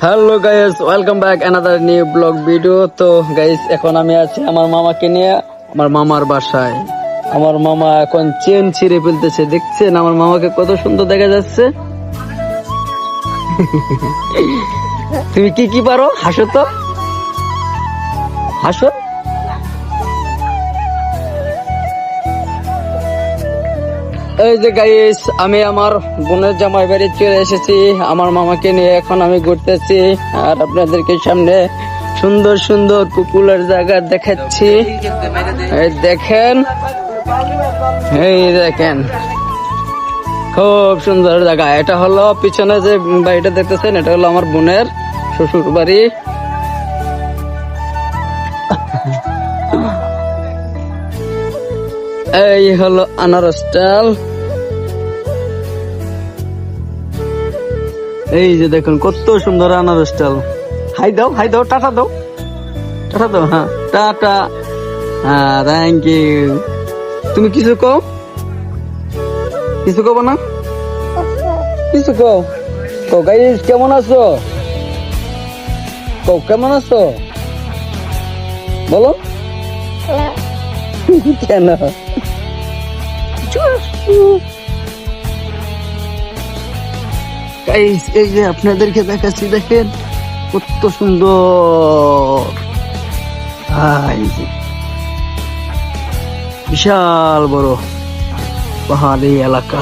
Hello guys, welcome back another new blog video. তো guys, এখন আমি আছি আমার মামাকে নিয়ে আমার মামার বাসায়। আমার মামা এখন চেন ছিঁড়ে ফেলতেছে, দেখছেন আমার মামাকে কত সুন্দর দেখা যাচ্ছে। তুমি কি কি পারো? হাসো তো, হাসো। এই যে গাইস, আমি আমার বোনের জামাই বাড়ি চলে এসেছি আমার মামাকে নিয়ে। এখন আমি ঘুরতেছি আর আপনাদেরকে সামনে সুন্দর সুন্দর পপুলার জায়গা দেখাচ্ছি। এই দেখেন, এই দেখেন, খুব সুন্দর জায়গা। এটা হলো পিছনে যে বাড়িটা দেখতেছেন, এটা হলো আমার বোনের শ্বশুর বাড়ি। এই হলো আনারসটাল। এই যে দেখুন কত সুন্দর আনারসটাল। হাই দাও, হাই দাও, টাটা দাও, টাটা দাও। হ্যাঁ, টাটা। হ্যাঁ, থ্যাংক ইউ। তুমি কিছু কও, কিছু কব না, কিছু কও। তো গাইস, কেমন আছো? কও, কেমন আছো বলো। কেন? গাইস, এই যে আপনাদেরকে দেখাচ্ছি, দেখেন কত সুন্দর। এই যে বিশাল বড় পাহাড়ি এলাকা।